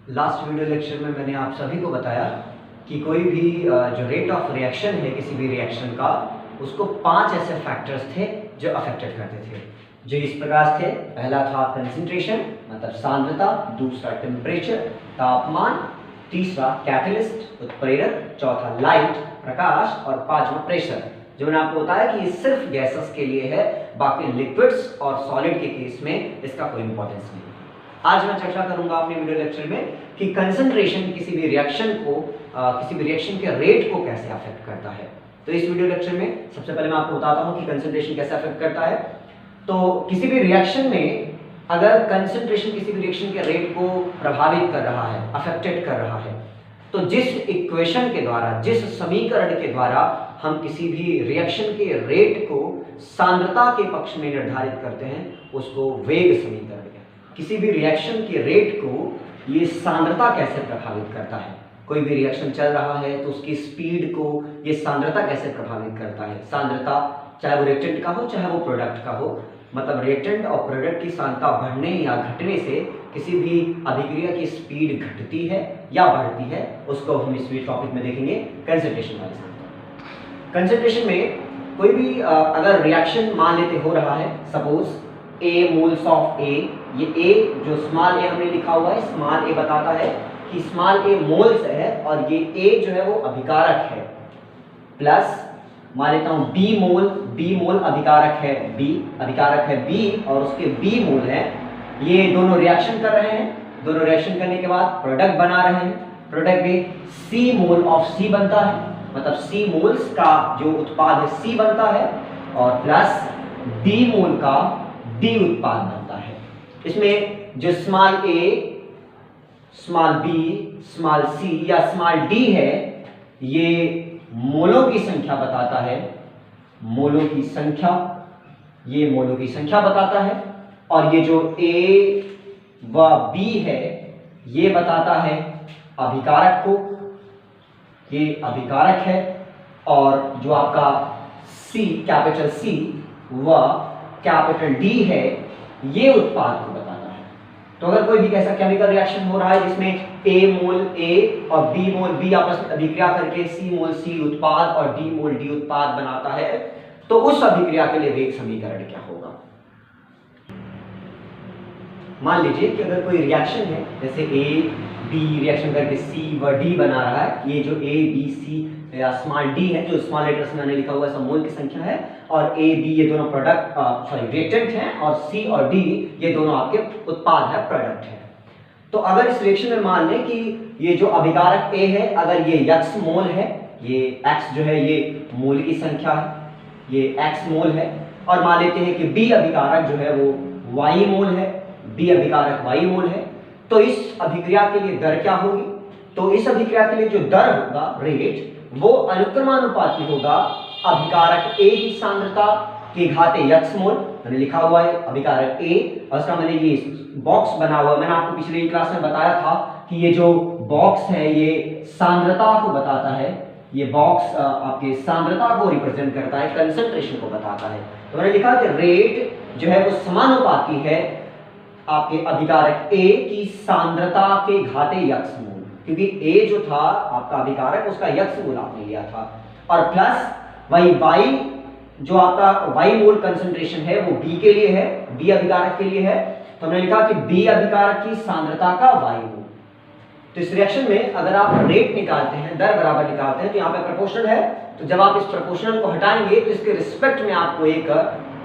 Last video lecture में मैंने आप सभी को बताया कि कोई भी जो रेट ऑफ रिएक्शन है किसी भी रिएक्शन का, उसको 5 ऐसे फैक्टर्स थे जो अफेक्टेड करते थे, जो इस प्रकार थे। पहला था कंसंट्रेशन मतलब सांद्रता, दूसरा टेम्परेचर तापमान, तीसरा कैटलिस्ट उत्प्रेरक, चौथा लाइट प्रकाश और पांचवा प्रेशर। जो मैंने आपको बताया कि ये सिर्फ गैसेस के लिए है, बाकी लिक्विड्स और सॉलिड के केस में इसका कोई इंपॉर्टेंस नहीं। आज मैं चर्चा करूंगा अपने वीडियो लेक्चर में कि कंसंट्रेशन किसी भी रिएक्शन को किसी भी रिएक्शन के रेट को कैसे अफेक्ट करता है। तो इस वीडियो लेक्चर में सबसे पहले मैं आपको बताता हूं कि कंसंट्रेशन कैसे अफेक्ट करता है। तो किसी भी रिएक्शन में अगर कंसंट्रेशन किसी भी रिएक्शन के रेट को प्रभावित कर रहा है, अफेक्टेड कर रहा है, तो जिस इक्वेशन के द्वारा, जिस समीकरण के द्वारा हम किसी भी रिएक्शन के रेट को सांद्रता के पक्ष में निर्धारित करते हैं, उसको वेग समीकरण कहते हैं। किसी भी रिएक्शन के रेट को ये सांद्रता कैसे प्रभावित करता है। कोई भी रिएक्शन चल रहा है तो उसकी स्पीड को ये सांद्रता कैसे प्रभावित करता है। सांद्रता चाहे वो रिएक्टेंट का हो चाहे वो प्रोडक्ट का हो, मतलब रिएक्टेंट और प्रोडक्ट की सांद्रता बढ़ने या घटने से किसी भी अभिक्रिया की स्पीड घटती है या बढ़ती है, उसको हम इस टॉपिक में देखेंगे कंसंट्रेशन वाले सांद्रता। कंसंट्रेशन में कोई भी अगर रिएक्शन मान लेते हो रहा है, suppose A moles of A, ये A जो स्मॉल a हमने लिखा हुआ है, स्मॉल a बताता है कि स्मॉल a मोल्स है और ये A जो है वो अभिकारक है, प्लस मान लेता हूँ B मोल अभिकारक है, B अभिकारक है B और उसके B मोल है। ये दोनों रिएक्शन कर रहे हैं, दोनों रिएक्शन करने के बाद प्रोडक्ट बना रहे हैं। प्रोडक्ट में C मोल ऑफ C बनता है, मतलब C मोल्स का जो उत्पाद है C बनता है, और प्लस D मोल का D उत्पाद बनता है। इसमें जो small a, small b, small c या स्मॉल d है, ये मोलों की संख्या बताता है, मोलों की संख्या, ये मोलों की संख्या बताता है। और ये जो a व b है, ये बताता है अभिकारक को, ये अभिकारक है। और जो आपका c, कैपिटल C व कैपिटल D है, ये उत्पाद को बताता है। तो अगर कोई भी ऐसा केमिकल रिएक्शन हो रहा है जिसमें A मोल A और B मोल B आपस में अभिक्रिया करके C मोल C उत्पाद और D मोल D उत्पाद बनाता है, तो उस अभिक्रिया के लिए वेग समीकरण क्या होगा। मान लीजिए कि अगर कोई रिएक्शन है, जैसे A B रिएक्शन करके C व D बना रहा है, ये जो A B C या स्मॉल d है, जो स्मॉल लेटर्स में मैंने लिखा हुआ है, मोल की संख्या है, और A B ये दोनों प्रोडक्ट रिएक्टेंट हैं, और C और D ये दोनों आपके उत्पाद है, प्रोडक्ट है। तो अगर इस रिएक्शन में मान लें कि ये जो अभिकारक A है, अगर ये x मोल है, ये x जो है ये मोल की संख्या है, ये x मोल है, और मान लेते हैं कि B अभिकारक जो है वो y मोल है, B अभिकारक y मोल है, तो इस अभिक्रिया के लिए दर क्या होगी। तो इस अभिक्रिया के लिए जो दर होगा, रेट, वो अनुक्रमानुपाती होगा अभिकारक A की सांद्रता के घाते x मोल, मैंने लिखा हुआ है अभिकारक A, और उसका मैंने ये बॉक्स बना हुआ, मैंने आपको पिछले क्लास में बताया था कि ये जो बॉक्स है ये सांद्रता को बताता है, ये बॉक्स आपके सांद्रता को रिप्रेजेंट करता है, कंसंट्रेशन को बताता है। तो मैंने लिखा कि रेट जो है वो समानुपाती है आपके अभिकारक A की सांद्रता के घाते x मोल, क्योंकि A जो था आपका अभिकारक, उसका x मोल आपने लिया था, और प्लस वही y जो आपका y मोल कंसंट्रेशन है वो B के लिए है, B अभिकारक के लिए है, तो हमने लिखा कि B अभिकारक की सांद्रता का y मोल। तो इस रिएक्शन में अगर आप रेट निकालते हैं, दर बराबर निकालते हैं, तो यहाँ पे प्रोपोर्शनल है, तो जब आप इस प्रोपोर्शनल को हटाएंगे तो इसके रिस्पेक्ट में आपको एक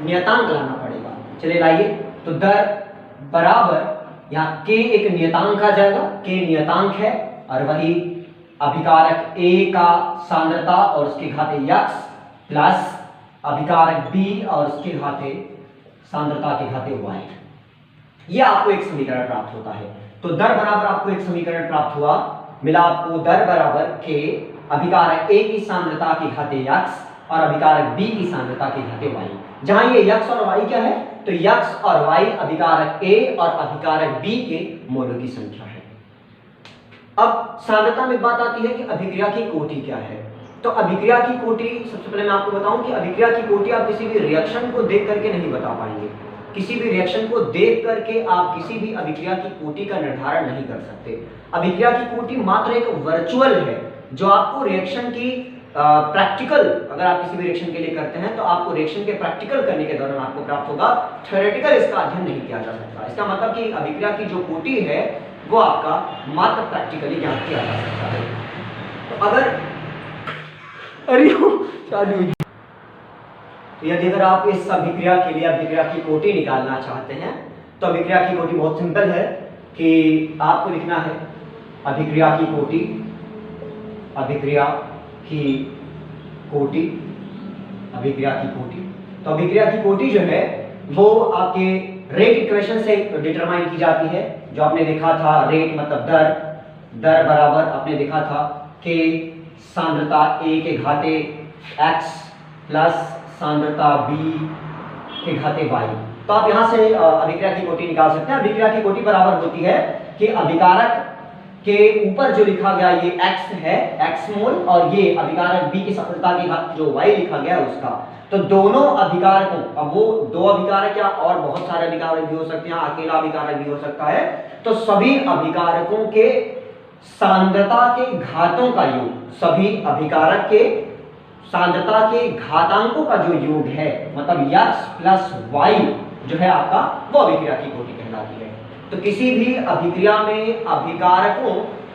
नियतांक लाना पड़ेगा। चलिए लाइए, तो दर बराबर यहाँ k एक नियतांक आ जाएगा, k नियतांक है, और वही अभिकारक A का सांद्रता और उसके घाते x प्लस अभिकारक B और उसके घाते सांद्रता के घाते y, ये आपको एक समीकरण प्राप्त होता है। तो दर बराबर आपको एक समीकरण प्राप्त हुआ, मिला आपको दर बराबर k अभिकारक A की सांद्रता के घाते x और अभिकारक B की सांद्रता के घाते y। जहां ये x और y क्या है, तो x और y अभिकारक A और अभिकारक B के मोलों की संख्या है। अब सांद्रता में बात आती है कि अभिक्रिया की कोटि क्या है। तो अभिक्रिया की कोटि, सबसे पहले मैं आपको बताऊं कि अभिक्रिया की कोटि आप किसी भी रिएक्शन को देख करके नहीं बता पाएंगे। किसी भी रिएक्शन को देख करके आप किसी भी अभिक्रिया की कोटि का निर्धारण नहीं कर सकते। अभिक्रिया की कोटि मात्र एक वर्चुअल है जो आपको रिएक्शन की प्रैक्टिकल, अगर आप किसी भी रिएक्शन के लिए करते हैं तो आपको रिएक्शन के प्रैक्टिकल करने के दौरान आपको प्राप्त होगा। थ्योरेटिकल इसका अध्ययन नहीं किया जा सकता। इसका मतलब कि अभिक्रिया की जो कोटि है वो आपका मात्र प्रैक्टिकली ज्ञान किया जा सकता है। तो अगर यदि अगर आप इस अभिक्रिया के लिए अभिक्रिया की कोटि निकालना चाहते हैं तो अभिक्रिया की कोटि बहुत सिंपल है कि आपको लिखना है अभिक्रिया की कोटि, अभिक्रिया की कोटि, अभिक्रिया की कोटि। तो अभिक्रिया की कोटि जो है वो आपके रेट इक्वेशन से डिटरमाइन की जाती है। जो आपने देखा था रेट मतलब दर, दर बराबर आपने देखा था कि सांद्रता A के घाते x प्लस सांद्रता B के घाते y। तो आप यहां से अभिक्रिया की कोटि निकाल सकते हैं। अभिक्रिया की कोटि बराबर होती है कि अभिकारक के ऊपर जो लिखा गया ये x है, x मोल, और ये अभिकारक B की सांद्रता के घात जो y लिखा गया है उसका। तो दोनों अभिकारकों, अब वो दो अभिकारक या और बहुत सारे अभिकारक भी हो सकते हैं, अकेला अभिकारक भी हो सकता है, तो सभी अभिकारकों के सांद्रता के घातों का योग, सभी अभिकारक के सांद्रता के घातांकों का जो योग है मतलब x प्लस y जो है आपका, वो अभिक्रिया की कोटि कहलाती है। तो किसी भी अभिक्रिया में अभिकारकों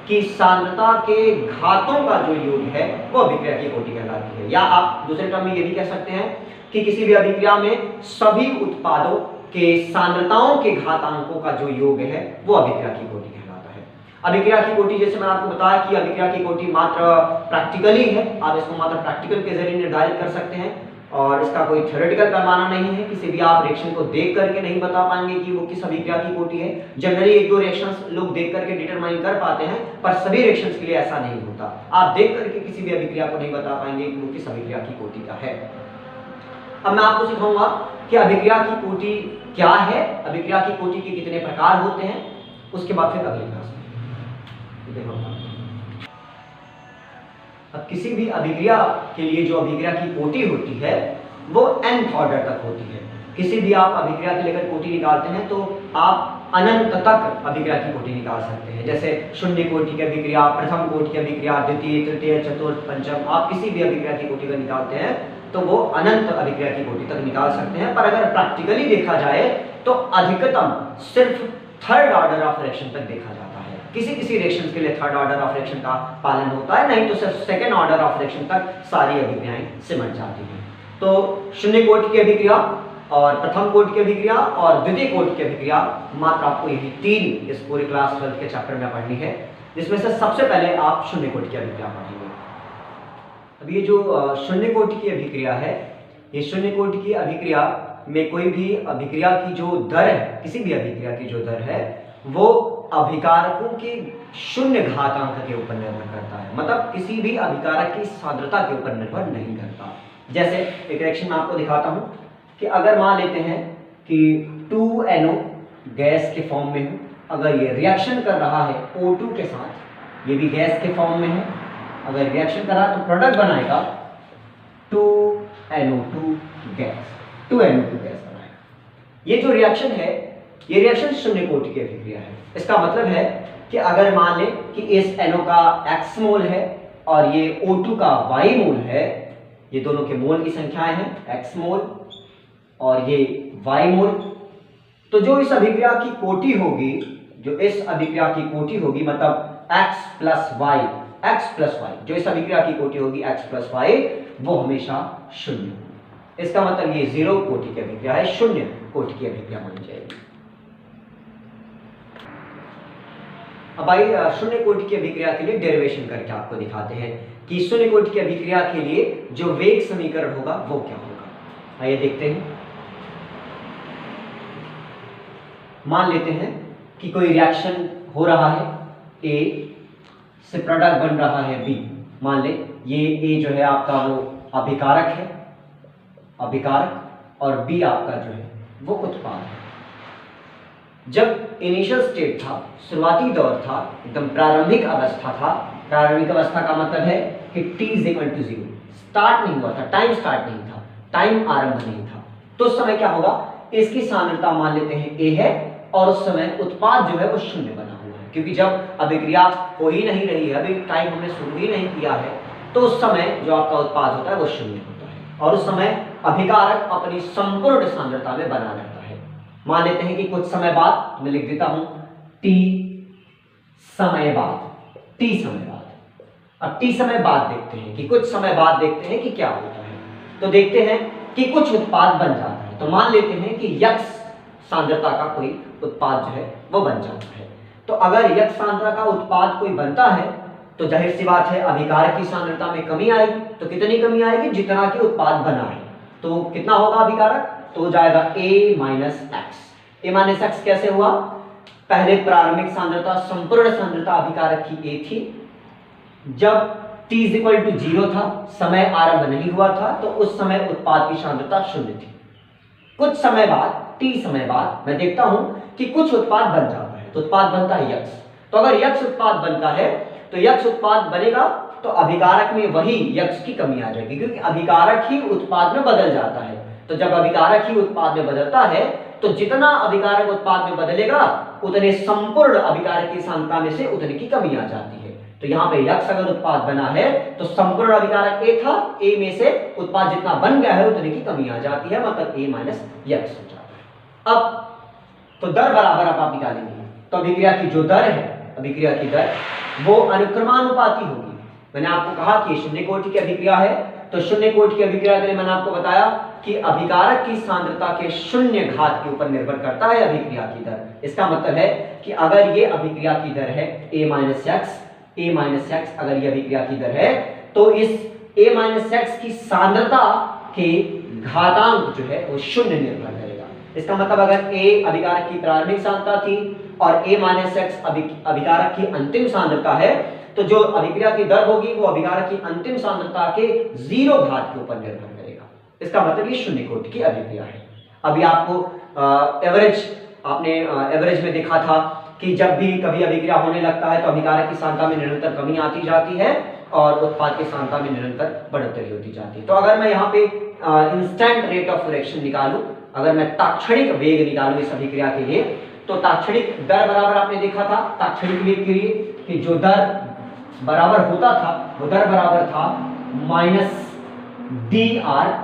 की सांद्रता के घातों का जो योग है वो अभिक्रिया की कोटि कहलाती है। या आप दूसरे टर्म में ये भी कह सकते हैं कि किसी भी अभिक्रिया में सभी उत्पादों के सांद्रताओं के घातांकों का जो योग है वो अभिक्रिया की कोटि कहलाता है। अभिक्रिया की कोटि जैसे मैंने आपको बताया कि अभिक्रिया की कोटि मात्र प्रैक्टिकली है, आप इसको मात्र प्रैक्टिकल के जरिए निर्धारित कर सकते हैं और इसका कोई थ्योरेटिकल पैमाना नहीं है। किसी भी आप रिएक्शन को देख करके नहीं बता पाएंगे कि वो किस अभिक्रिया की कोटि है। जनरली एक दो रिएक्शंस लोग देख करके डिटरमाइन कर पाते हैं, पर सभी रिएक्शंस के लिए ऐसा नहीं होता। आप देख करके किसी भी अभिक्रिया को नहीं बता पाएंगे कि वो किस अभिक्रिया की कोटि का है। अब मैं आपको सिखाऊंगा कि अभिक्रिया की कोटि क्या है, अभिक्रिया की कोटि के कितने प्रकार होते हैं, उसके बाद फिर अगली क्लास में। अब किसी भी अभिक्रिया के लिए जो अभिक्रिया की कोटि होती है वो nth ऑर्डर तक होती है। किसी भी आप अभिक्रिया के लेकर कोटि निकालते हैं तो आप अनंत तक अभिक्रिया की कोटि निकाल सकते हैं। जैसे शून्य कोटि की अभिक्रिया, प्रथम कोटि की अभिक्रिया, द्वितीय, तृतीय, चतुर्थ, पंचम, आप किसी भी अभिक्रिया की कोटि को निकालते हैं तो वो अनंत अभिक्रिया की कोटि तक निकाल सकते हैं। पर अगर प्रैक्टिकली देखा जाए तो अधिकतम सिर्फ थर्ड ऑर्डर ऑफ रिएक्शन तक देखा जाता है। किसी किसी रिएक्शन के लिए थर्ड ऑर्डर ऑफ रिएक्शन का पालन होता है, नहीं तो सिर्फ सेकेंड ऑर्डर ऑफ रिएक्शन तक सारी अभिक्रियाएं सिमट जाती हैं। तो शून्य कोटि की अभिक्रिया और प्रथम कोटि की अभिक्रिया और द्वितीय कोटि की अभिक्रिया मात्र आपको यही तीन इस पूरे क्लास 12 के चैप्टर में पढ़नी है, जिसमें से सबसे पहले आप शून्य कोटि की अभिक्रिया पढ़ेंगे। अब ये जो शून्य कोटि की अभिक्रिया है, ये शून्य कोटि की अभिक्रिया में कोई भी अभिक्रिया की जो दर है, किसी भी अभिक्रिया की जो दर है वो अभिकारकों के शून्य घातांक के ऊपर निर्भर करता है। मतलब किसी भी अभिकारक की सांद्रता के ऊपर निर्भर नहीं करता। जैसे एक रिएक्शन मैं आपको दिखाता हूं कि अगर मान लेते हैं कि 2NO गैस के फॉर्म में हो, अगर ये रिएक्शन कर रहा है O2 के साथ, ये भी गैस के फॉर्म में है, अगर रिएक्शन कर रहा है तो प्रोडक्ट बनाएगा 2NO2 गैस, 2NO2 गैस बनाएगा। ये जो रिएक्शन है ये रिएक्शन शून्य कोटि की अभिक्रिया है। इसका मतलब है कि अगर मान लें कि इस NO का X मोल है और ये O2 का Y मोल है, ये दोनों के मोल की संख्याएं हैं X मोल और ये Y मोल, तो जो इस अभिक्रिया की कोटि होगी, जो इस अभिक्रिया की कोटि होगी मतलब X प्लस Y, जो इस अभिक्रिया की कोटि होगी X प्लस Y, वो हमेशा शून्य। इसका मतलब ये जीरो कोटि की अभिक्रिया है, शून्य कोटि की अभिक्रिया मानी जाएगी। अब आइए शून्य कोटि की अभिक्रिया के लिए डेरिवेशन करके आपको दिखाते हैं कि शून्य कोटि की अभिक्रिया के लिए जो वेग समीकरण होगा वो क्या होगा। आइए देखते हैं। मान लेते हैं कि कोई रिएक्शन हो रहा है, A से प्रोडक्ट बन रहा है B। मान ले ये A जो है आपका वो अभिकारक है, अभिकारक, और B आपका जो है वो उत्पाद है। जब इनिशियल स्टेट था, शुरुआती दौर था, एकदम प्रारंभिक अवस्था था, प्रारंभिक अवस्था का मतलब है कि t = 0, स्टार्ट नहीं हुआ था, टाइम स्टार्ट नहीं था, टाइम आरंभ नहीं था, तो उस समय क्या होगा, इसकी सांद्रता मान लेते हैं A है और उस समय उत्पाद जो है वो शून्य बना हुआ है, क्योंकि जब अभिक्रिया हो ही नहीं रही है, अभी टाइम हमने शुरू ही नहीं किया है, तो उस समय जो आपका उत्पाद होता है वो शून्य होता है और उस समय अभिकारक अपनी संपूर्ण सांद्रता में बना रहता है। मान लेते हैं कि कुछ समय बाद, मैं लिख देता हूं T समय बाद, T समय बाद। अब T समय बाद देखते हैं कि कुछ समय बाद देखते हैं कि क्या होता है। तो देखते हैं कि कुछ उत्पाद बन जाता है। तो मान लेते हैं कि X सांद्रता का कोई उत्पाद जो है वो बन जाता है। तो अगर X सांद्रता का उत्पाद कोई बनता है तो जाहिर सी बात है अभिकारक की सांद्रता में कमी आएगी। तो कितनी कमी आएगी? जितना कि उत्पाद बना है। तो कितना होगा अभिकारक? तो हो जाएगा A minus x. A minus x कैसे हुआ? पहले प्रारंभिक सांद्रता, संपूर्ण सांद्रता अभिकारक की A थी। जब t इक्वल टू 0 था, समय आरंभ नहीं हुआ था, तो उस समय उत्पाद की सांद्रता शून्य थी। कुछ समय बाद, t समय बाद मैं देखता हूं कि कुछ उत्पाद बन जाता है। तो उत्पाद बनता है X। तो अगर X उत्पाद बनता है तो X उत्पाद बनेगा तो अभिकारक में वही X की कमी आ जाएगी, क्योंकि अभिकारक ही उत्पाद में बदल जाता है। तो जब अभिकारक ही उत्पाद में बदलता है तो जितना अभिकारक उत्पाद में बदलेगा उतने संपूर्ण अभिकारक की सांद्रता में से उतने की कमी आ जाती है। तो यहाँ पे X अगर उत्पाद बना है तो संपूर्ण अभिकारक A था, A में से उत्पाद जितना बन गया है उतने की कमी आ जाती है, मतलब A माइनस X हो जाता है। अब तो दर बराबर आप निकालेंगे। तो अभिक्रिया की जो दर है, अभिक्रिया की दर वो अनुक्रमानुपाती होगी। मैंने आपको कहा कि शून्य कोटि की अभिक्रिया है, तो शून्य कोटि की अभिक्रिया के लिए मैंने आपको बताया कि अभिकारक की सांद्रता के शून्य घात के ऊपर निर्भर करता है अभिक्रिया की दर। इसका मतलब है कि अगर ये अभिक्रिया की दर है A माइनस एक्स, अगर ये अभिक्रिया की दर है तो इस A माइनस एक्स की सांद्रता के घातांक जो है वो शून्य निर्भर करेगा। इसका मतलब अगर A अभिकारक की प्रारंभिक सांद्रता थी और A माइनस एक्स अभिकारक की अंतिम सांद्रता है, तो जो अभिक्रिया की दर होगी वो अभिकारक की अंतिम सांद्रता के 0 घात के ऊपर निर्भर करेगा। इसका मतलब ये शून्य कोटि की अभिक्रिया है। अभी आपको आपने एवरेज में देखा था कि जब भी कभी अभिक्रिया होने लगता है तो अभिकारक की सांद्रता में निरंतर कमी आती जाती है और उत्पाद की सांद्रता में निरंतर बढ़ोतरी होती जाती है। तो अगर मैं यहाँ पे इंस्टेंट रेट ऑफ रिएक्शन निकालूं, अगर मैं तात्क्षणिक वेग निकालूं इस अभिक्रिया के लिए, तो तात्क्षणिक दर बराबर आपने देखा था तात्क्षणिक वेग के लिए कि जो दर बराबर होता था वो दर बराबर था minus D R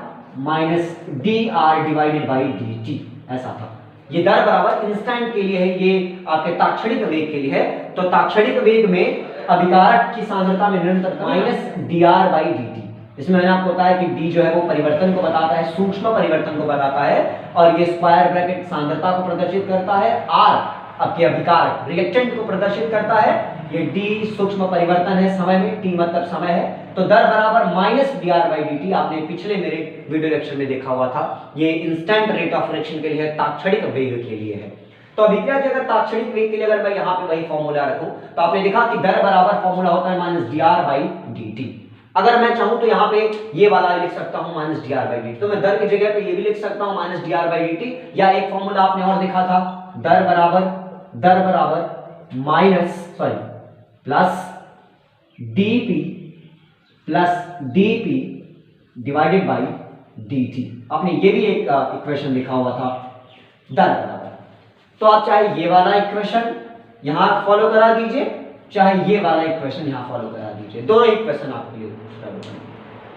divided by D T, ऐसा था। ये दर बराबर इंस्टेंट के लिए है, ये आपके तात्क्षणिक वेग के लिए है। तो तात्क्षणिक वेग में अभिकारक की सांद्रता में निरंतर minus D R by D T. इसमें मैंने आपको बताया कि डी जो है वो परिवर्तन को बताता है, सूक्ष्म परिवर्तन को बताता है, और ये स्क्वायर ब्रैकेट सांद्रता को प्रदर्शित करता है, आर आपके अभिकारक रिएक्टेंट को प्रदर्शित करता है, ये डी सूक्ष्म परिवर्तन है समय में, टी मतलब समय है। तो दर बराबर minus D R by D T, आपने पिछले मेरे वीडियो लेक्चर में देखा हुआ था। ये इंस्टेंट रेट ऑफ रिएक्शन के लिए है, तात्क्षणिक वेग के लिए है। तो अभिक्रिया के अगर तात्क्षणिक वेग के लिए अगर मैं यहाँ पे वही फॉर्मूला रखूं तो आपने देखा कि दर बराबर फॉर्मूला होता है minus D R by D T. अगर मैं चाहूं तो यहाँ पे ये वाला लिख सकता हूं minus D R by D T, तो मैं दर की जगह पे ये भी लिख सकता हूं minus D R by D T. या एक फॉर्मूला आपने और देखा था, दर बराबर minus plus DP divided by dt। आपने ये भी एक इक्वेशन लिखा हुआ था दर बराबर। तो आप चाहे ये वाला इक्वेशन यहां फॉलो करा दीजिए, चाहे ये वाला इक्वेशन यहां फॉलो करा दीजिए, दोनों इक्वेशन आपके लिए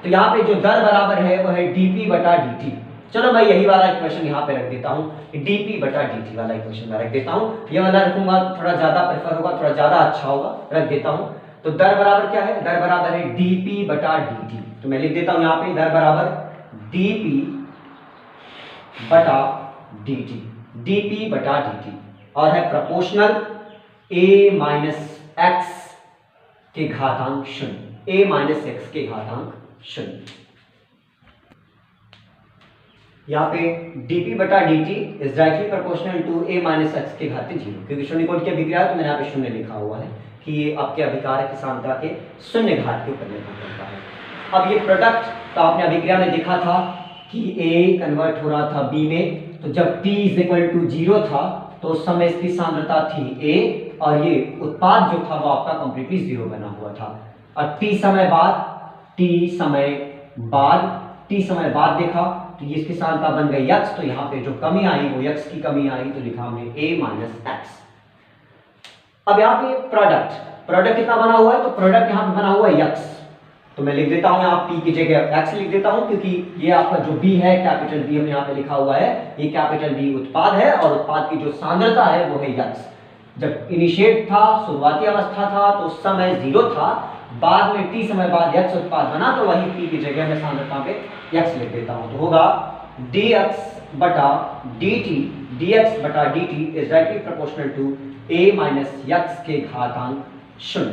तो यहां पे जो दर बराबर है वो है dp बटा dt। चलो मैं यही वाला इक्वेशन यहां पे रख देता हूं, dp बटा dt वाला इक्वेशन मैं रख देता हूं। ये वाला रखूंगा थोड़ा ज्यादा प्रेफर होगा, थोड़ा ज्यादा अच्छा होगा, रख देता हूं। तो दर बराबर क्या है? दर बराबर है dp बटा dt। तो मैं लिख देता हूं यहां पे दर बराबर dp बटा dt और है प्रोपोर्शनल a माइनस एक्स के घातांक शून्य, a माइनस एक्स के घातांक शून्य। यहाँ पे dp बटा dt is directly proportional to a minus x के घात 0, क्योंकि शून्य कोटि की अभिक्रिया है तो मैंने यहाँ पे शून्य लिखा हुआ है कि ये आपके अभिकारक की सांद्रता के शून्य घात के ऊपर निर्भर करता है। अब ये प्रोडक्ट तो आपने अभिक्रिया में देखा था कि a कन्वर्ट हो रहा था b में, तो जब t इज इक्वल टू 0 था तो उस समय इसकी सांद्रता थी a और ये उत्पाद जो था वो आपका कंप्लीटली 0 बना हुआ था। और t समय बाद देखा तो ये इसकी सांद्रता बन गई x, तो यहाँ पे जो कमी आई वो x की कमी आई, तो लिखा हमने a माइनस एक्स। अब यहाँ पे प्रोडक्ट कितना बना हुआ है, तो प्रोडक्ट यहाँ पे बना हुआ है x, तो मैं लिख देता हूँ यहाँ p की जगह x लिख देता हूँ, क्योंकि ये आपका जो b है कैपिटल B हमने यहाँ पे लिखा हुआ है, ये कैपिटल B उत्पाद है और उत्पाद की जो सांद्रता है वो है x। जब इनिशिएट था, शुरुआती अवस्था था, तो उस समय 0 था, बाद में t समय बाद x उत्पाद बना, तो वही p की जगह मैं सांद्रता पे x लिख देता हूँ, तो होगा dx बटा dt is directly proportional to a minus x के घातांक 0।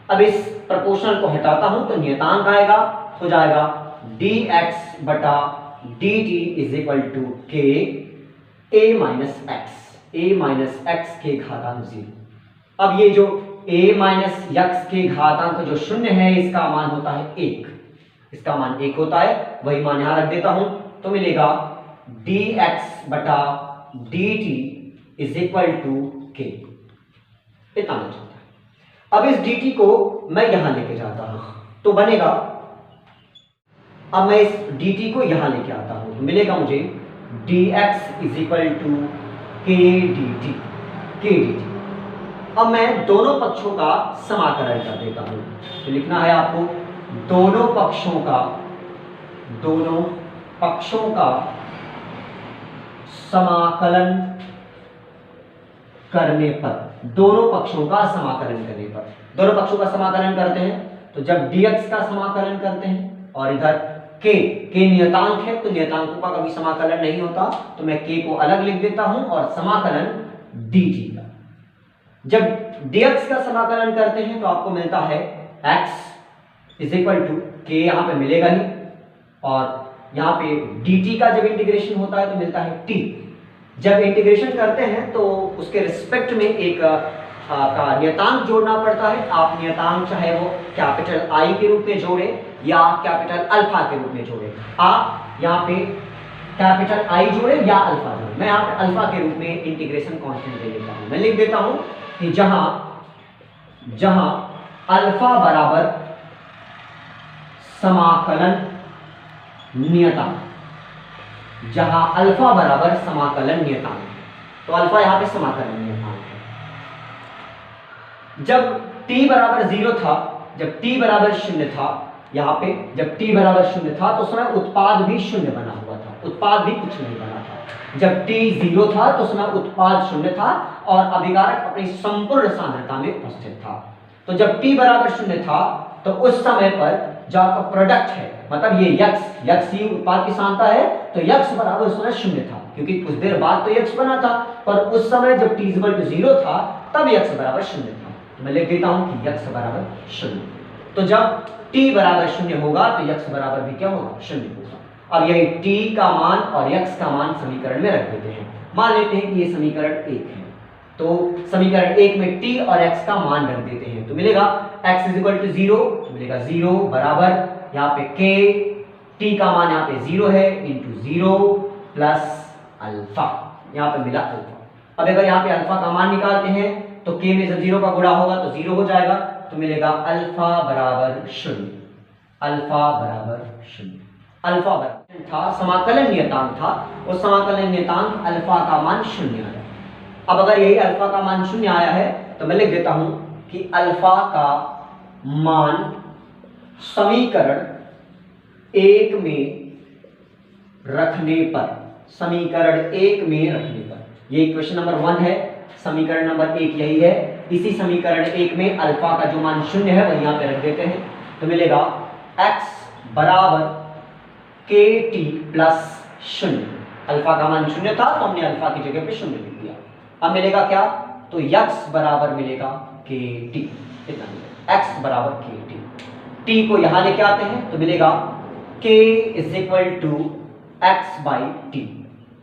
अब इस प्रोपोर्शनल को हटाता हूं तो नियतांक आएगा, हो जाएगा dx बटा dt is equal to k a minus x के घातांक 0। अब ये जो a माइनस x के घातांक जो 0 है, इसका मान होता है 1, इसका मान 1 होता है, वही मान यहां रख देता हूं, तो मिलेगा dx बटा dt is equal to k, इतना मिल जाता है। अब इस dt को मैं यहां लेके जाता हूं, तो बनेगा, अब मैं इस dt को यहां लेके आता हूं, तो मिलेगा मुझे dx is equal to k dt। अब मैं दोनों पक्षों का समाकलन कर देता हूं, तो लिखना है आपको दोनों पक्षों का समाकलन करने पर, दोनों पक्षों का समाकलन करते हैं, तो जब dx का समाकलन करते हैं और इधर k नियतांक है, तो नियतांकों का कभी समाकलन नहीं होता, तो मैं k को अलग लिख देता हूं और समाकलन dt का। जब dx का समाकलन करते हैं तो आपको मिलता है x is equal to k, यहां पे मिलेगा ही, और यहां पे dt का जब इंटीग्रेशन होता है तो मिलता है t। जब इंटीग्रेशन करते हैं तो उसके रिस्पेक्ट में एक का नियतांक जोड़ना पड़ता है। आप नियतांक चाहे वो कैपिटल I के रूप में जोड़े या कैपिटल अल्फा के रूप में जोड़े, आप यहाँ पे कैपिटल I जोड़े या अल्फा जोड़े। मैं यहाँ पे अल्फा के रूप में इंटीग्रेशन कांस्टेंट ले लेता हूँ, मैं लिख देता हूँ कि जहां अल्फा बराबर समाकलन नियतांक, जहां अल्फा बराबर समाकलन नियतांक, तो अल्फा यहाँ पे समाकलन नियतांक है। जब t बराबर 0 था, जब t बराबर 0 था, यहाँ पे जब t बराबर 0 था तो उसमें उत्पाद भी 0 बना हुआ था, उत्पाद भी कुछ नहीं बना था। जब t 0 था तो उसमें उत्पाद 0 था और अभिकारक अपनी संपूर्ण सांद्रता में उपस्थित था। तो जब t बराबर 0 था तो उस समय पर जो आपका प्रोडक्ट है, मतलब ये x ही उत्पाद की सांद्रता है, तो x बराबर उस समय 0 था, क्योंकि कुछ देर बाद तो x बना था, पर उस समय जब t 0 था तब x बराबर 0 था। तो मैं लिख देता हूं कि x बराबर 0। तो जब t बराबर 0 होगा तो x बराबर भी क्या होगा, 0 होगा। अब यही t का मान और x का मान समीकरण में रख देते हैं। मान लेते हैं कि ये समीकरण 1 है, तो समीकरण 1 में t और x का मान रख देते हैं, तो मिलेगा x इज इक्वल टू 0, तो मिलेगा 0 बराबर यहाँ पे k, t का मान यहाँ पे 0 है, इंटू 0 प्लस अल्फा, यहाँ पे मिला अल्फा। अब अगर यहाँ पे अल्फा का मान निकालते हैं तो k में जब 0 का गुणा होगा तो 0 हो जाएगा, तो मिलेगा अल्फा बराबर 0, अल्फा बराबर 0। अल्फा बराबर था समाकलन नियतांक था, उस समाकलन नियतांक अल्फा का मान 0 आया। अब अगर यही अल्फा का मान 0 आया है तो मैं लिख देता हूं कि अल्फा का मान समीकरण 1 में रखने पर, समीकरण 1 में रखने पर, ये इक्वेशन नंबर 1 है, समीकरण नंबर 1 यही है। इसी समीकरण 1 में अल्फा का जो मान 0 है वही यहाँ पे रख देते हैं, तो मिलेगा x बराबर kt प्लस 0। अल्फा का मान 0 था तो हमने अल्फा की जगह पे 0 लिख दिया। अब मिलेगा क्या, तो x बराबर मिलेगा kt, इतना मिलेगा x बराबर kt। t को यहां लेके आते हैं तो मिलेगा k is equal to x by t,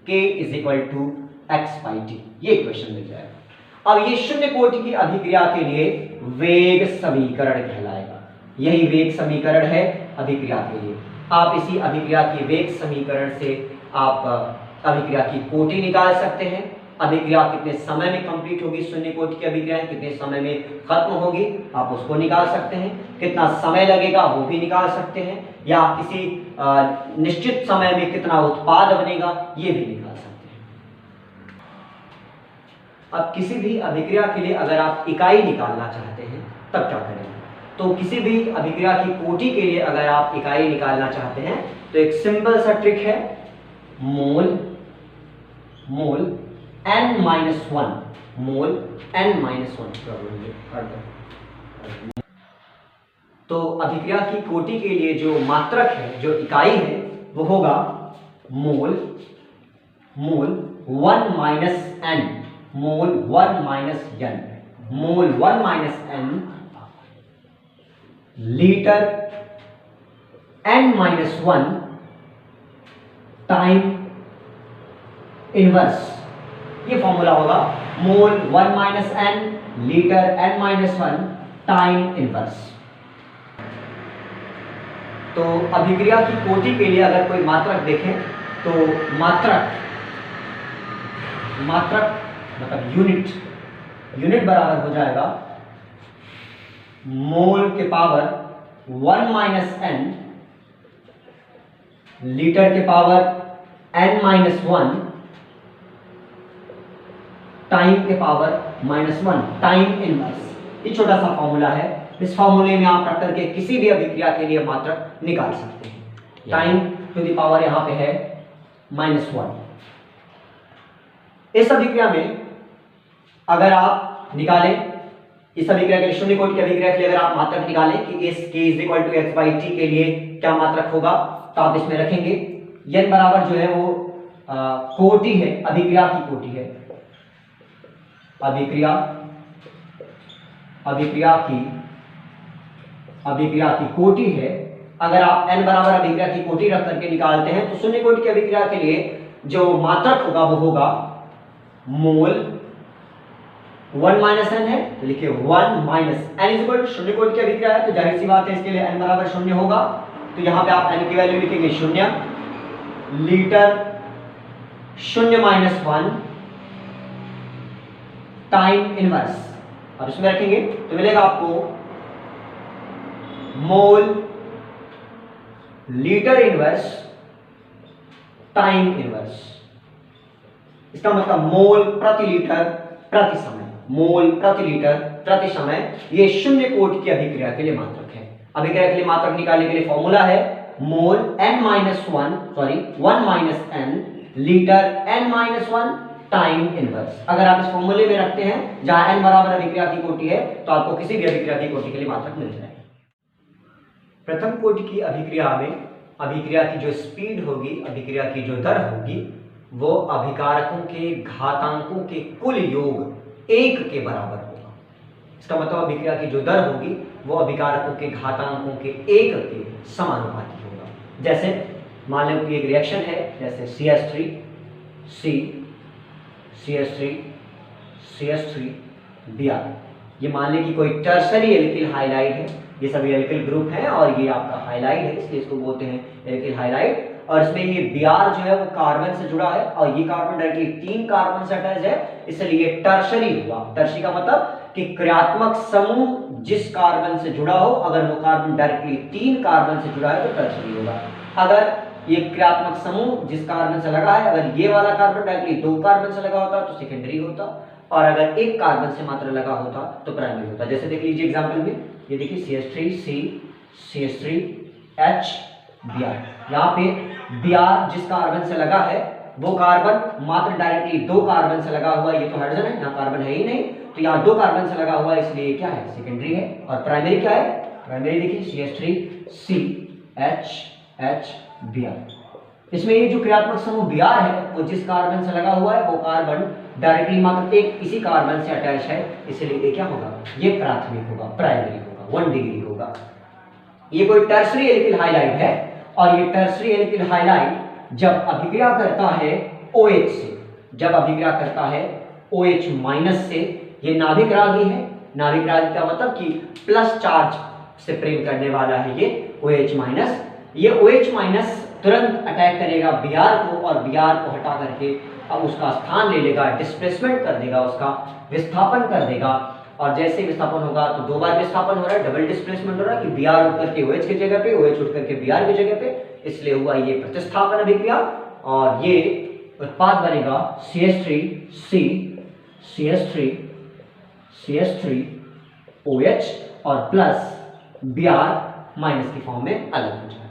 k is equal to x by t, ये इक्वेशन मिल जाएगा। अब ये शून्य कोटि की अभिक्रिया के लिए वेग समीकरण कहलाएगा, यही वेग समीकरण है अभिक्रिया के लिए। आप इसी अभिक्रिया की वेग समीकरण से आप अभिक्रिया की कोटि निकाल सकते हैं। अभिक्रिया कितने समय में कंप्लीट होगी, शून्य कोटि की अभिक्रियाएं कितने समय में खत्म होगी, आप उसको निकाल सकते हैं। कितना समय लगेगा वो भी निकाल सकते हैं, या किसी निश्चित समय में कितना उत्पाद बनेगा ये भी निकाल सकते हैं। अब किसी भी अभिक्रिया के लिए अगर आप इकाई निकालना चाहते हैं तब क्या करेंगे? तो किसी भी अभिक्रिया की कोटि के लिए अगर आप इकाई निकालना चाहते हैं तो एक सिंपल सा ट्रिक है, मोल n-1, मोल n-1। तो अभिक्रिया की कोटि के लिए जो मात्रक है, जो इकाई है, वो होगा मोल 1 माइनस n, मोल 1 माइनस n, मोल 1 minus n litre n-1 time inverse. ये फॉर्मूला होगा mole 1 minus n litre n-1 time inverse. तो अभिक्रिया की कोटि के लिए अगर कोई मात्रक देखें तो मात्रक मतलब यूनिट बराबर हो जाएगा मोल के पावर 1 माइनस n लीटर के पावर n-1 टाइम के पावर -1 टाइम इनवर्स। ये छोटा सा फॉर्मूला है, इस फॉर्मूले में आप रख करके किसी भी अभिक्रिया के लिए मात्रक निकाल सकते हैं। टाइम टू द पावर यहां पे है -1। इस अभिक्रिया में अगर आप निकालें, इस अभिक्रिया के लिए, शून्य कोटि की अभिक्रिया के लिए अगर आप मात्रक निकालें कि इस k = x/t के लिए क्या मात्रक होगा, तो आप इसमें रखेंगे n बराबर जो है वो कोटि है, अभिक्रिया की कोटि है, अभिक्रिया की कोटि है। अगर आप n बराबर अभिक्रिया की कोटि रख करके निकालते हैं तो शून्य कोटि की अभिक्रिया के लिए जो मात्रक होगा वो होगा मोल 1 माइनस n है, तो लिखिए 1 माइनस n इक्वल शून्य कोटि की अभिक्रिया है तो जाहिर सी बात है इसके लिए n बराबर 0 होगा, तो यहां पे आप n की वैल्यू लिखेंगे 0 लीटर 0 माइनस 1 टाइम इनवर्स। अब इसमें रखेंगे तो मिलेगा आपको mole litre inverse time inverse. इसका मतलब मोल प्रति लीटर प्रति समय, मोल प्रति लीटर प्रति समय। ये शून्य कोटि की अभिक्रिया के लिए मात्रक है। अभिक्रिया के लिए मात्रक निकालने के लिए फॉर्मूला है मोल 1 minus n litre n-1 time inverse. अगर आप इस फॉर्मूले में रखते हैं जहां n बराबर अभिक्रिया की कोटि है तो आपको किसी भी अभिक्रिया की कोटि के लिए मात्रक मिल जाएगा। प्रथम कोटि की अभिक्रिया में अभिक्रिया की जो स्पीड होगी, अभिक्रिया की जो दर होगी, वो अभिकारकों के घातांकों के कुल योग 1 के बराबर होगा। इसका मतलब अभिक्रिया की जो दर होगी वो अभिकारकों के घातांकों के 1 के समानुपाती होगा। जैसे मान लो कि एक रिएक्शन है, जैसे CH3 Br। ये मान लें कि कोई टर्शरी एल्किल हाइलाइड है, ये सभी एल्किल ग्रुप हैं और ये आपका हाइलाइड है, इसलिए इसको बोलते हैं एल्किल हाइलाइड। और इसमें ये Br जो है वो कार्बन से जुड़ा है और ये कार्बन डायरेक्टली 3 कार्बन से अटैच है, इसलिए ये टर्शरी हुआ। टर्शरी का मतलब कि क्रियात्मक समूह जिस कार्बन से जुड़ा हो, अगर वो कार्बन डायरेक्टली 3 कार्बन से जुड़ा है तो टर्शरी होगा। अगर ये क्रियात्मक समूह जिस कार्बन से लगा है, अगर ये वाला कार्बन डायरेक्टली 2 कार्बन से लगा होता तो सेकेंडरी होता, और अगर 1 कार्बन से मात्र लगा होता तो प्राइमरी होता। जैसे देख लीजिए एग्जांपल में, ये देखिए CH3H Br। यहाँ पे Br जिस कार्बन से लगा है वो कार्बन मात्र डायरेक्टली 2 कार्बन से लगा हुआ है, ये तो हाइड्रोजन है, यहाँ कार्बन है ही नहीं, तो यहाँ 2 कार्बन से लगा हुआ है, इसलिए क्या है, सेकेंडरी है। और प्राइमरी क्या है, प्राइमरी देखिए CH3CH Br। इसमें ये जो क्रियात्मक समूह Br है वो जिस कार्बन से लगा हुआ है वो कार्बन डायरेक्टली मात्र एक इसी कार्बन से अटैच है, इसलिए ये क्या होगा, ये प्राथमिक होगा, प्राइमरी होगा, 1 डिग्री होगा। ये कोई टर्शरी एल्किल हाइलाइड है और ये टर्शरी एल्किल हाइलाइड जब अभिक्रिया करता है OH से, जब अभिक्रिया करता है OH माइनस से, ये नाभिक रागी है। नाभिक रागी का मतलब कि प्लस चार्ज से प्रेम करने वाला है ये OH माइनस। ये OH माइनस तुरंत अटैक करेगा Br को और Br को हटा करके अब उसका स्थान ले लेगा, डिस्प्लेसमेंट कर देगा, उसका विस्थापन कर देगा, और जैसे विस्थापन होगा तो दो बार विस्थापन हो रहा है, डबल डिस्प्लेसमेंट हो रहा है कि Br उठ करके OH की जगह पे, OH उठ करके Br की जगह पे, इसलिए हुआ ये प्रतिस्थापन अभिक्रिया, और ये उत्पाद बनेगा CH3OH और प्लस Br माइनस की फॉर्म में अलग हो जाएगा।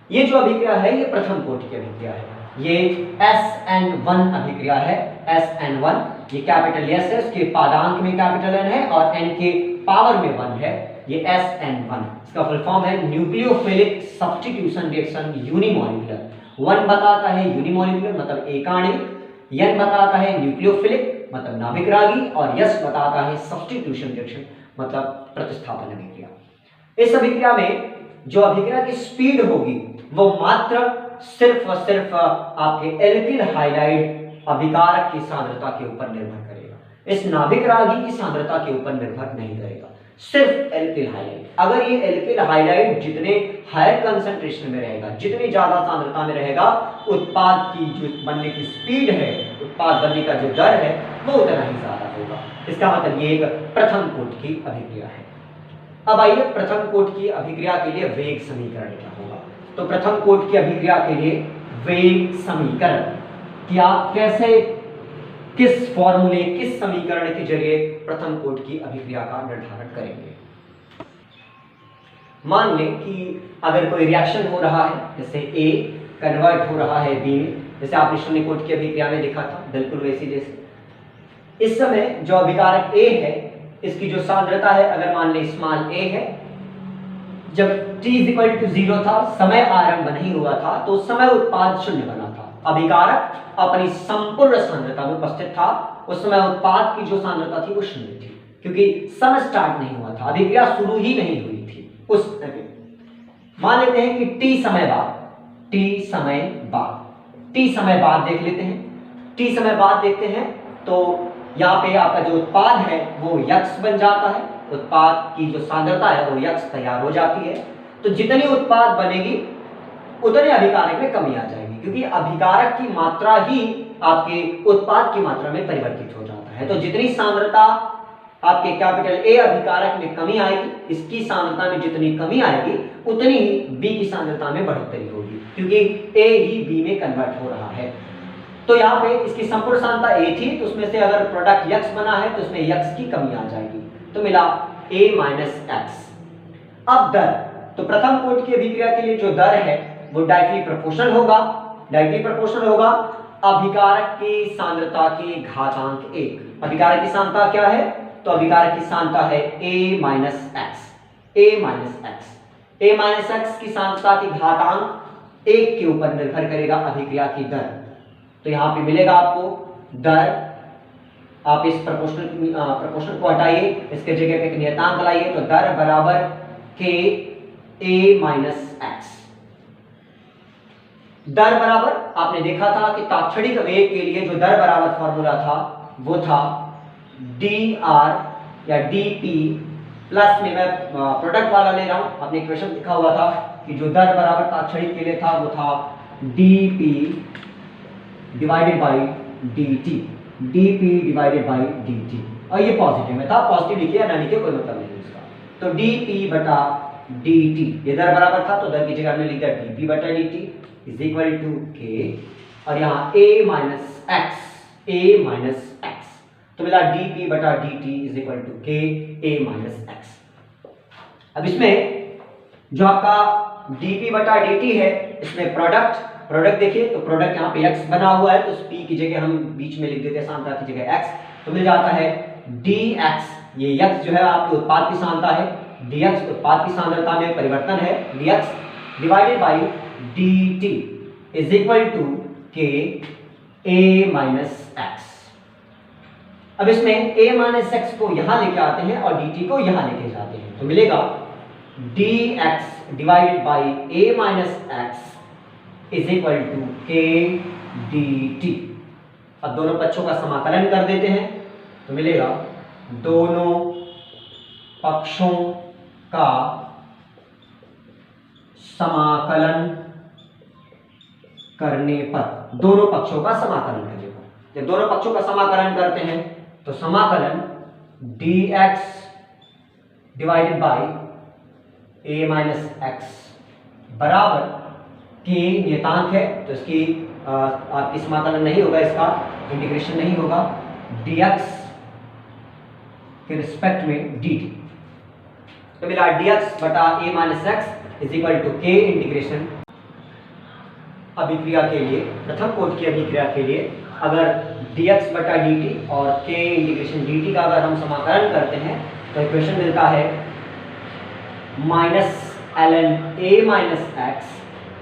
ये जो अभिक्रिया है ये प्रथम कोटि की अभिक्रिया है, ये SN1 अभिक्रिया है। SN1 ये कैपिटल S है, उसके पादांक में कैपिटल N है और N के पावर में 1 है, ये SN1। इसका फुल फॉर्म है न्यूक्लियोफिलिक सब्स्टिट्यूशन रिएक्शन यूनिमॉलिक्यूलर। 1 बताता है यूनिमॉलिक्यूलर मतलब एकाणिक, N बताता है न्यूक्लियोफिलिक मतलब नाभिकरागी, और S बताता है सब्स्टिट्यूशन रिएक्शन मतलब प्रतिस्थापन अभिक्रिया। इस अभिक्रिया में जो अभिक्रिया की स्पीड होगी वो मात्र सिर्फ और सिर्फ आपके एल्किल हाइलाइड अभिकारक की सांद्रता के ऊपर निर्भर करेगा, इस नाभिक रागी की सांद्रता के ऊपर निर्भर नहीं करेगा, सिर्फ एल्किल हाइलाइड। अगर ये एल्किल हाइलाइड जितने हायर कंसंट्रेशन में रहेगा, जितनी ज्यादा सांद्रता में रहेगा, उत्पाद की जो बनने की स्पीड है, उत्पाद बनने का जो दर है वो उतना ही ज्यादा होगा। इसका मतलब ये एक प्रथम कोटि की अभिक्रिया है। अब आइए प्रथम कोटि की अभिक्रिया के लिए वेग समीकरण क्या होगा। तो प्रथम कोटि की अभिक्रिया के लिए वेग समीकरण क्या, कैसे, किस फॉर्मूले, किस समीकरण के जरिए प्रथम कोटि की अभिक्रिया का निर्धारण करेंगे। मान लें कि अगर कोई रिएक्शन हो रहा है, जैसे A कन्वर्ट हो रहा है B में, जैसे आपने शून्य कोटि की अभिक्रिया में देखा था, बिल्कुल वैसी जैसे। इस समय जो अभिकारक A है, इसकी जो सांद्रता है अगर मान लें स्मॉल a है, जब t0 था, समय आरंभ नहीं हुआ था, तो समय उत्पाद शून्य बना था। अभिकारक अपनी संपूर्ण सांद्रता में उपस्थित था, उस समय उत्पाद की जो सांद्रता थी वो शून्य थी, क्योंकि समय स्टार्ट नहीं हुआ था, अभिक्रिया शुरू ही नहीं हुई थी उस समय। मान लेते हैं कि t समय बाद देख लेते हैं। t समय बाद देखते हैं तो यहाँ पे आपका जो उत्पाद है वो यक्स बन जाता है, उत्पाद की जो सांद्रता है वो यक्स तैयार हो जाती है। तो जितनी उत्पाद बनेगी उतने अभिकारक में कमी आ जाएगी, क्योंकि अभिकारक की मात्रा ही आपके उत्पाद की मात्रा में परिवर्तित हो जाता है। तो जितनी सांद्रता आपके कैपिटल A अभिकारक में कमी आएगी, इसकी सांद्रता में जितनी कमी आएगी उतनी ही B की सांद्रता में बढ़ोतरी होगी, क्योंकि A ही B में कन्वर्ट हो रहा है। तो यहाँ पे इसकी संपूर्ण सांद्रता A थी, तो उसमें से अगर प्रोडक्ट यक्स बना है तो उसमें यक्स की कमी आ जाएगी, तो मिला A माइनस एक्स। अब दर, तो प्रथम कोटि की अभिक्रिया के लिए जो दर है वो डायरेक्टली प्रोपोर्शनल होगा अभिकारक की सांद्रता के घातांक 1। अभिकारक की सांद्रता क्या है, तो अभिकारक की सांद्रता है A माइनस एक्स की सांद्रता की घातांक 1 के ऊपर निर्भर करेगा अभिक्रिया की दर। तो यहाँ पे मिलेगा आपको दर, आप इस प्रोपोर्शनल को हटाइए, इसके जगह पे एक नियतांक लाइए, तो दर बराबर के A माइनस एक्स। दर बराबर आपने देखा था कि तात्क्षणिक वेग के लिए जो दर बराबर फॉर्मूला था वो था dr या dp प्लस में मैं प्रोडक्ट वाला ले रहा हूं, आपने इक्वेशन लिखा हुआ था कि जो दर बराबर तात्क्षणिक के लिए था वो था dp डिवाइडेड बाई dt, और ये पॉजिटिव में था, पॉजिटिव लिखिए या ना लिखिए कोई मतलब नहीं इसका। तो dp बटा dt, ये दर बराबर था तो दर की जगह हमने लिखा dp बटा dt is equal to k, और यहाँ a माइनस एक्स, तो मिला dp बटा dt is equal to k a minus x. अब इसमें जो आपका dp बटा dt है, इसमें प्रोडक्ट देखिए, तो प्रोडक्ट यहाँ पे x बना हुआ है, तो उस p की जगह हम बीच में लिख देते हैं सांद्रता की जगह x, तो मिल जाता है dx, ये x जो है आपके उत्पाद की सांद्रता है, dx उत्पाद की सांद्रता में परिवर्तन है dx divided by dt is equal to k a minus x. अब इसमें a माइनस एक्स को यहां लेके आते हैं और dt को यहां लेके जाते हैं, तो मिलेगा dx divided by a minus x is equal to k dt। अब दोनों पक्षों का समाकलन कर देते हैं, तो मिलेगा दोनों पक्षों का समाकलन करने पर, दोनों पक्षों का समाकलन करने पर, जब दोनों पक्षों का समाकलन करते हैं तो समाकलन dx divided by a minus x बराबर के नियतांक है, तो इसकी आपकी समाकलन नहीं होगा, इसका इंटीग्रेशन नहीं होगा, dx के रिस्पेक्ट में dt। तो मिला dx बटा a minus x is equal to k integration अभिक्रिया के लिए, प्रथम कोट की अभिक्रिया के लिए अगर dx बटा dt और k इंटीग्रेशन dt का अगर हम समाकलन करते हैं तो इक्वेशन मिलता है minus ln a minus x.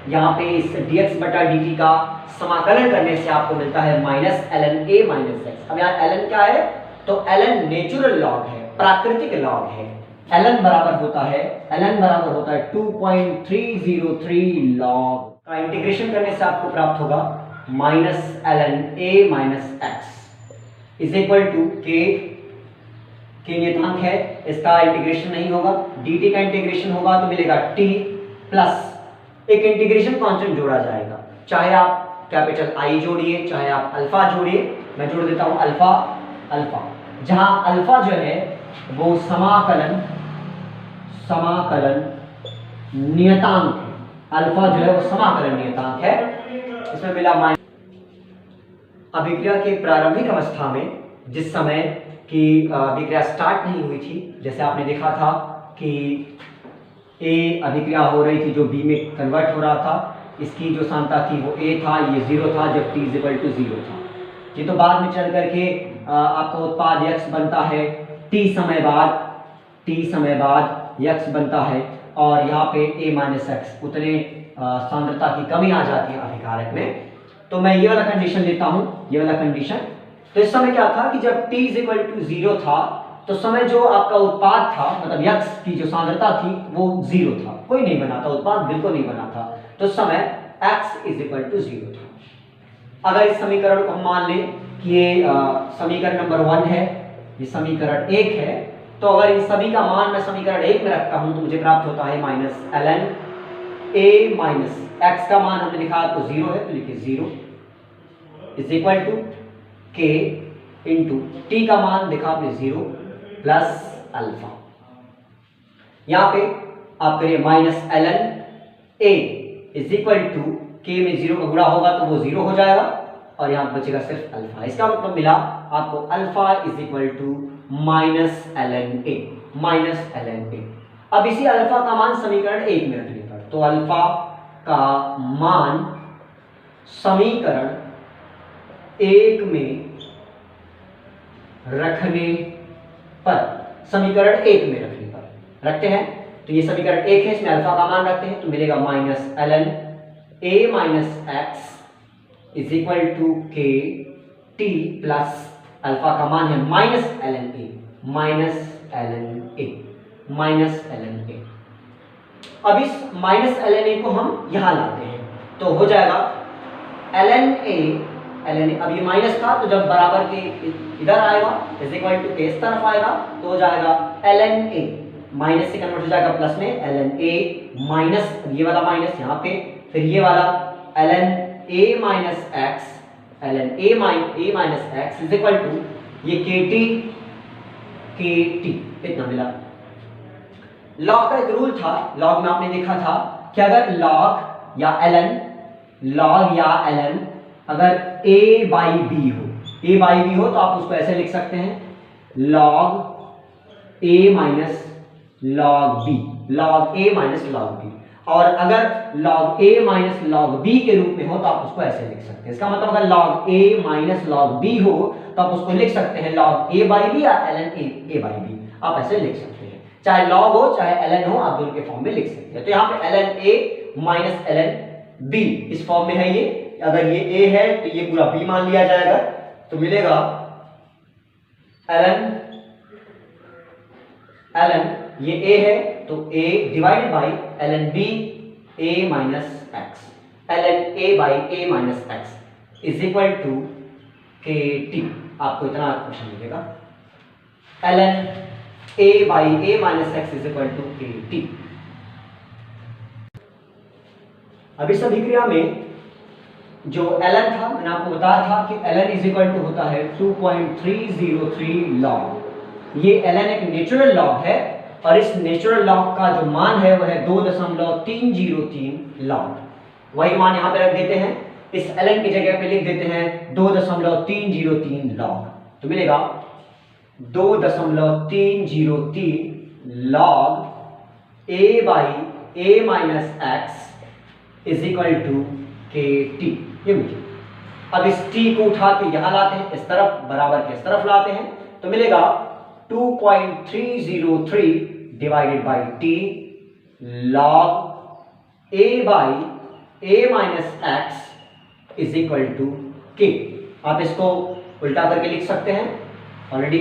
यहाँ पे इस dx बटा dt का समाकलन करने से आपको मिलता है minus ln a minus x. अब यहाँ ln क्या है, तो ln नेचुरल लॉग है, प्राकृतिक लॉग है। ln बराबर होता है 2.303 लॉग का इंटीग्रेशन करने से आपको प्राप्त होगा minus ln a minus x is equal to k नियतांक है, इसका इंटीग्रेशन नहीं होगा, dt का इंटीग्रेशन होगा तो मिलेगा t प्लस एक इंटीग्रेशन कांस्टेंट जोड़ा जाएगा, चाहे आप कैपिटल I जोड़िए चाहे आप अल्फा जोड़िए, मैं जोड़ देता हूं अल्फा, जहां अल्फा जो है वो समाकलन नियतांक है, अल्फा जो है वो समाकलन नियतांक है, इसमें मिला माइनस। अभिक्रिया के प्रारंभिक अवस्था में जिस समय की अभिक्रिया स्टार्ट नहीं हुई थी, जैसे आपने देखा था कि A अभिक्रिया हो रही थी जो B में कन्वर्ट हो रहा था, इसकी जो सांद्रता थी वो A था, ये 0 था जब t इक्वल टू 0 था। ये तो बाद में चल करके आपका उत्पाद x बनता है, t समय बाद x बनता है और यहाँ पे a माइनस एक्स उतने सांद्रता की कमी आ जाती है अभिकारक में। तो मैं ये वाला कंडीशन लेता हूँ, ये वाला कंडीशन। तो इस समय क्या था कि जब t इक्वल टू 0 था तो समय जो आपका उत्पाद था, मतलब x की जो सांद्रता थी वो 0 था, कोई नहीं बना था, उत्पाद बिल्कुल नहीं बना था, तो समय x इज इक्वल टू 0 था। अगर इस समीकरण को हम मान लें कि ये समीकरण नंबर 1 है, ये समीकरण 1 है, तो अगर इन सभी का मान मैं समीकरण 1 में रखता हूं तो मुझे प्राप्त होता है minus ln a minus x का मान हमने लिखा तो 0 है, तो लिखिए 0 is equal to k into t का मान देखा आपने 0 प्लस अल्फा। यहाँ पे आप करिए minus ln a is equal to k में 0 का गुणा होगा तो वो 0 हो जाएगा और यहाँ बचेगा सिर्फ अल्फा। इसका मतलब मिला आपको alpha is equal to minus ln a। अब इसी अल्फा का मान समीकरण 1 में रखने पर, तो अल्फा का मान समीकरण 1 में रखने पर, समीकरण 1 में रखने पर रखते हैं, तो ये समीकरण 1 है, इसमें अल्फा का मान रखते हैं तो मिलेगा minus ln a minus x is equal to k t plus alpha का मान है माइनस ln a। अब इस माइनस ln a को हम यहां लाते हैं तो हो जाएगा ln a, अब ये माइनस था तो जब बराबर के इधर आएगा इज इक्वल टू के इस तरफ आएगा तो हो जाएगा ln a, माइनस से कन्वर्ट हो जाएगा प्लस में ln a माइनस ये वाला माइनस यहाँ पे, फिर ये वाला ln a minus x, ln a minus x is equal to ये kt इतना मिला। लॉग का एक रूल था, लॉग में आपने देखा था कि अगर लॉग या ln अगर a बाई b हो तो आप उसको ऐसे लिख सकते हैं log a minus log b, और अगर log a minus log b के रूप में हो तो आप उसको ऐसे लिख सकते हैं। इसका मतलब अगर log a minus log b हो तो आप उसको लिख सकते हैं log a बाई b या ln a बाई b, आप ऐसे लिख सकते हैं, चाहे log हो चाहे ln हो, आप दोनों के फॉर्म में लिख सकते हैं। तो यहाँ पे ln a minus ln b इस फॉर्म में है ये, अगर ये a है तो ये पूरा b मान लिया जाएगा, तो मिलेगा ln ये a है तो a divided by ln b a minus x, ln a by a minus x is equal to kt। आपको इतना क्वेश्चन मिलेगा ln a by a minus x is equal to kt। अब इस अभिक्रिया में जो ln था, मैंने आपको बताया था कि ln इज इक्वल टू होता है 2.303 लॉग। ये ln एक नेचुरल लॉग है और इस नेचुरल लॉग का जो मान है वह है 2.303 लॉग। वही मान यहां पे रख देते हैं, इस ln की जगह पे लिख देते हैं 2.303 लॉग, तो मिलेगा 2.303 log a by a minus x is equal to k t. ये मिली। अब इस t को उठा के यहां लाते हैं, इस तरफ बराबर के इस तरफ लाते हैं, तो मिलेगा 2.303 divided by t log a by a minus x is equal to k. आप इसको उल्टा करके लिख सकते हैं already,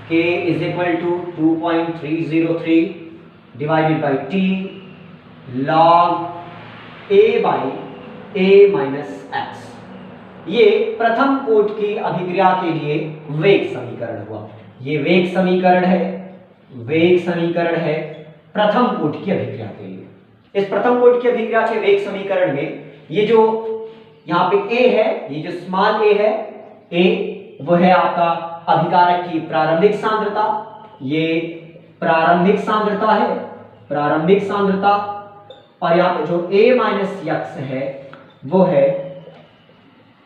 k is equal to 2.303 divided by t log a by a minus x. ये प्रथम कोटि की अभिक्रिया के लिए वेग समीकरण हुआ। ये वेग समीकरण है, वेग समीकरण है प्रथम कोटि की अभिक्रिया के लिए। इस प्रथम कोटि की अभिक्रिया के वेग समीकरण में ये जो यहाँ पे a है, ये जो स्मॉल a है, a वो है आपका अभिकारक की प्रारंभिक सांद्रता, ये प्रारंभिक सांद्रता है, प्रारंभिक सांद्रता, और यहाँ पे जो a माइनस यक्स है वो है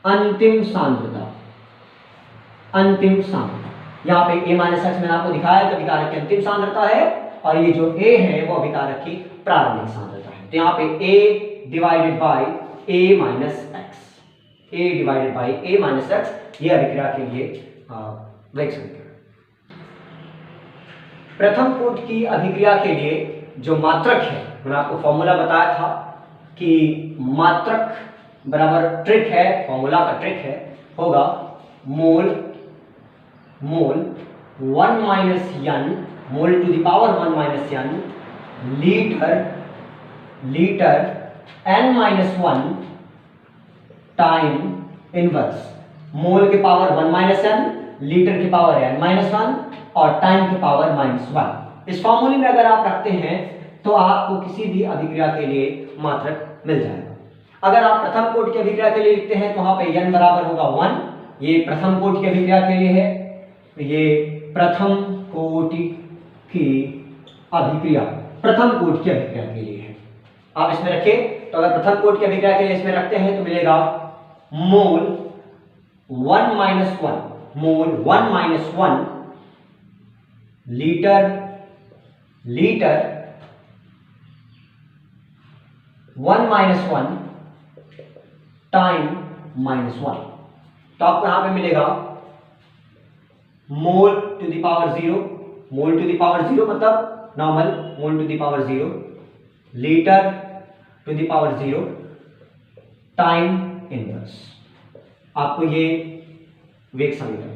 अंतिम सांद्रता, अंतिम सांद्रता। यहाँ पे a माइनस एक्स मैंने आपको दिखाया तो अभिकारक की अंतिम सांद्रता है, और ये जो a है वो अभिकारक की प्रारंभिक सांद्रता है। तो यहाँ पे a divided by a minus x, a divided by a minus x, ये अभिक्रिया के लिए वेग समीकरण। प्रथम कोटि की अभिक्रिया के लिए जो मात्रक है, मैंने आपको फॉर्मूला बताया था कि मात्रक बराबर ट्रिक है, फॉर्मूला का ट्रिक है, होगा mole 1 minus n mole to the power 1 minus n litre n minus 1 time inverse. Mole के पावर 1 माइनस n, लीटर की पावर n माइनस 1 और टाइम की पावर माइनस 1। इस फॉर्मूले में अगर आप रखते हैं तो आपको किसी भी अभिक्रिया के लिए मात्रक मिल जाएगा। अगर आप प्रथम कोटि की अभिक्रिया के लिए लिखते हैं तो वहां पे n बराबर होगा 1, ये प्रथम कोटि की अभिक्रिया के लिए है, ये प्रथम कोटि की अभिक्रिया, प्रथम कोटि की अभिक्रिया के लिए है। आप इसमें रखें तो अगर प्रथम कोटि की अभिक्रिया के लिए इसमें रखते हैं तो मिलेगा mole 1 minus 1, mole 1 minus 1 litre 1 minus 1 time minus 1। तो आपको यहां पे मिलेगा mole to the power 0, mole to the power 0 मतलब normal mole to the power 0, litre to the power 0 time inverse. आपको ये वेग समीकरण